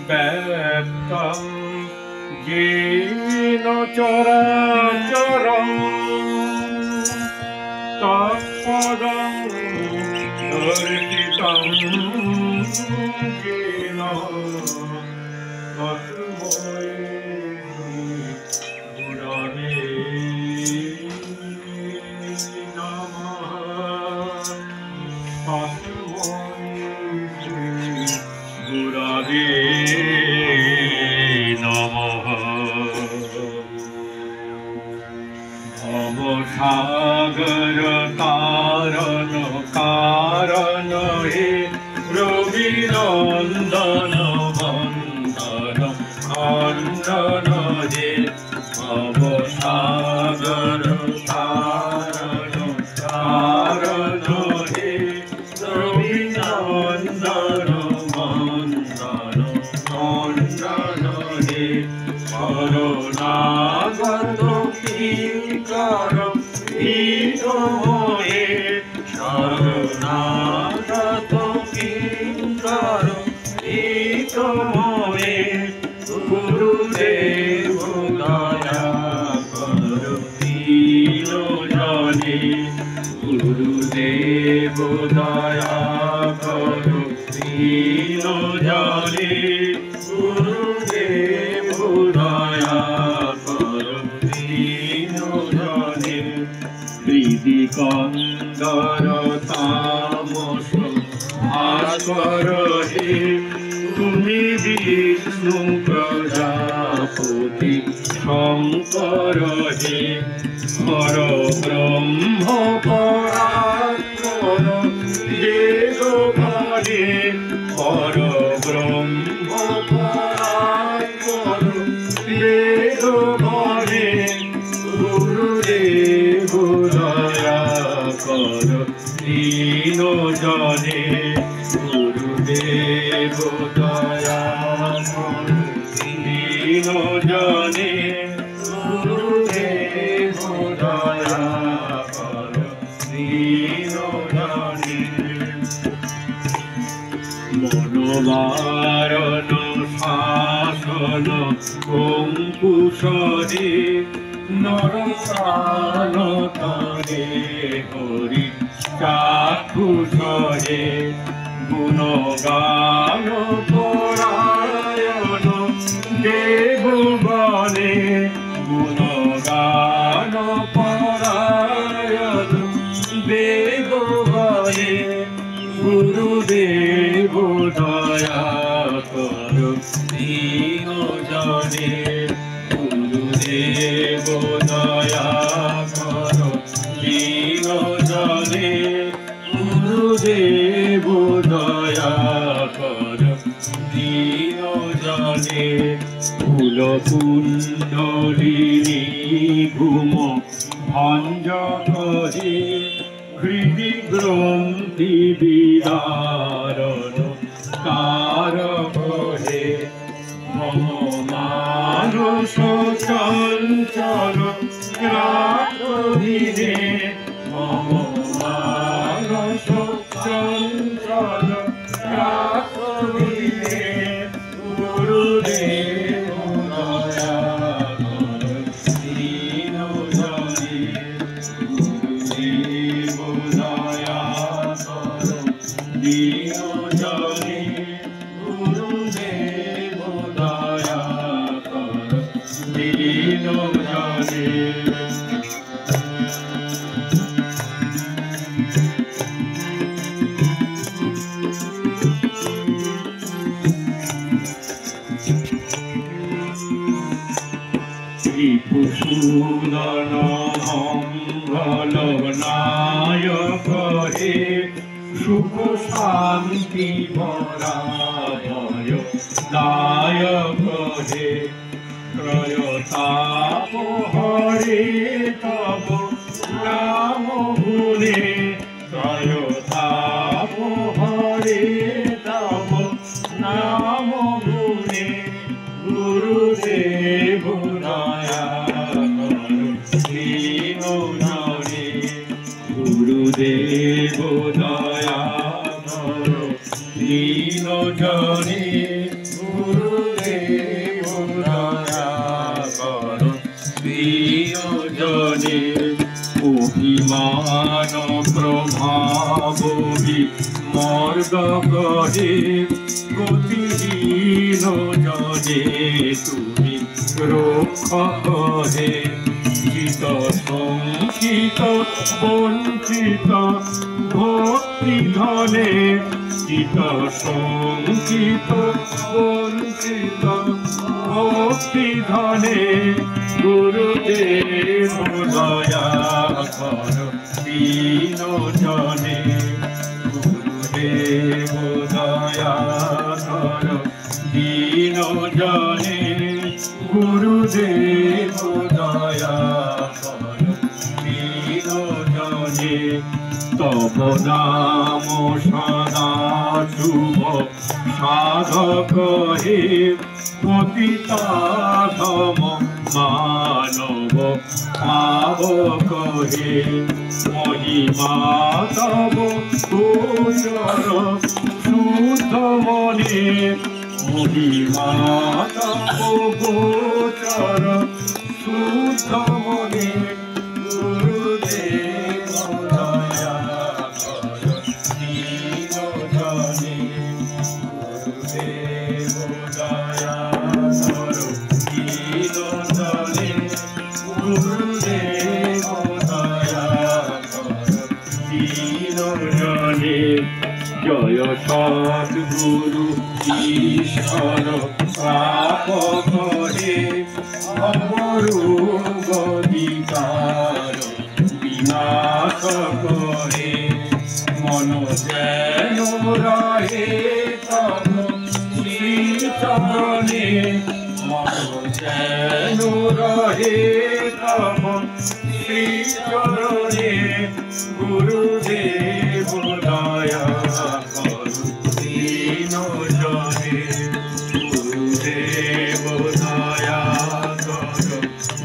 ব্যক্তং येन চরাচরং তৎপদং দর্শিতং येन তস্मै গুরবে নমঃ। গুরবে নমঃ। ভবসাগর কারণ কারণ হে রবিনন্দন বন্দন খণ্ডন হে ভবসাগর কারণ কারণ হে রবিনন্দন বন্দন খণ্ডন হে শরণাগত কিঙ্কর হৃদয়ে শরণাগত কিঙ্কর হৃদয়ে গুরুদেব দয়া করো দীনজনে গুরুদেব দয়া করো দীনজনে গুরুদেব দয়া করো দীনজনে হৃদি কন্দর তামস ভাস্কর হে তুমি বিষ্ণু প্রজাপতি শঙ্কর হে পর ব্রহ্ম পরাৎপর দেব ঘরে পর ব্রহ্ম পরাৎপর দেব ঘরে গুরুদেব দয়া কর দীনজনে গুরুদেব দয়া কর দীনজনে গুরুদেব দয়া কর দীনজনে মনোবারণ শাসন অঙ্কুশরে নরপ্রাণ তরে হরি চাক্ষুষরে গুণগান পরায়ণ দেবগণে গুণগান পরায়ণ দেবগণে গুরুদেব দয়া কর দীনজনে গুরুদেব দয়া কর দীনজনে গুরুদেব দয়া কর দীনজনে ফুল কুণ্ডলিনী ঘুম ভঞ্জ করে হৃদি গ্রন্থি বিদারণ কারক হে মম মানস চঞ্চল রাখিরে মম মানস চঞ্চল রাখিরে গুরুদেব দয়া কর দীনজনে গুরুদেব দয়া কর দীনজনে গুরুদেব দয়া কর দীনজনে ত্রিপুসূদন মঙ্গল নায়ক হে সুখ শান্তি পরাভয় দায়ক হে ত্রয়তাপ হরে তব নাম গুণে ত্রয়তাপ হরে তব নাম গুণে গুরুদেব দয়া কর দীনজনে গুরুদেব দয়া কর দীনজনে জনে গুরুদেব দয়া কর প্রিয়জনে অভিমান প্রভাব মর্দ করে গতিহীন জনে তুমি রক্ষা করে চিত শঙ্কিত বঞ্চিত ভক্তি ধনে চিত শঙ্কিত বঞ্চিত ভক্তি ধনে গুরুদেব দয়া কর দীন জনে গুরুদেব দয়া কর দীন জনে গুরুদেব দয়া কর দীন জনে তব নাম সদা শুভ সাধক হে পতিতাধম মানব পাবক হে মহিমা তব গোচর শুদ্ধ মনে মহিমা তব গোচর শুদ্ধ মনে গুরুদেব দয়া কর দীন জনে গুরুদেব দয়া কর দীন জনে গুরুদেব দয়া কর দীন জনে জয় সদ্গুরু ঈশ্বর প্রাপক হে অপরূপধিকার বিনাশ করে মন যেন রহে তব শ্রীচরণে মন যেন রহে তব শ্রীচরণে গুরুদেব দয়া কর দীন জনে গুরুদেব দয়া কর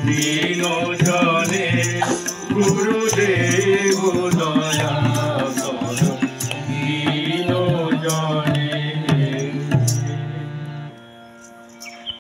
দীন জনে গুরুদেব দয়া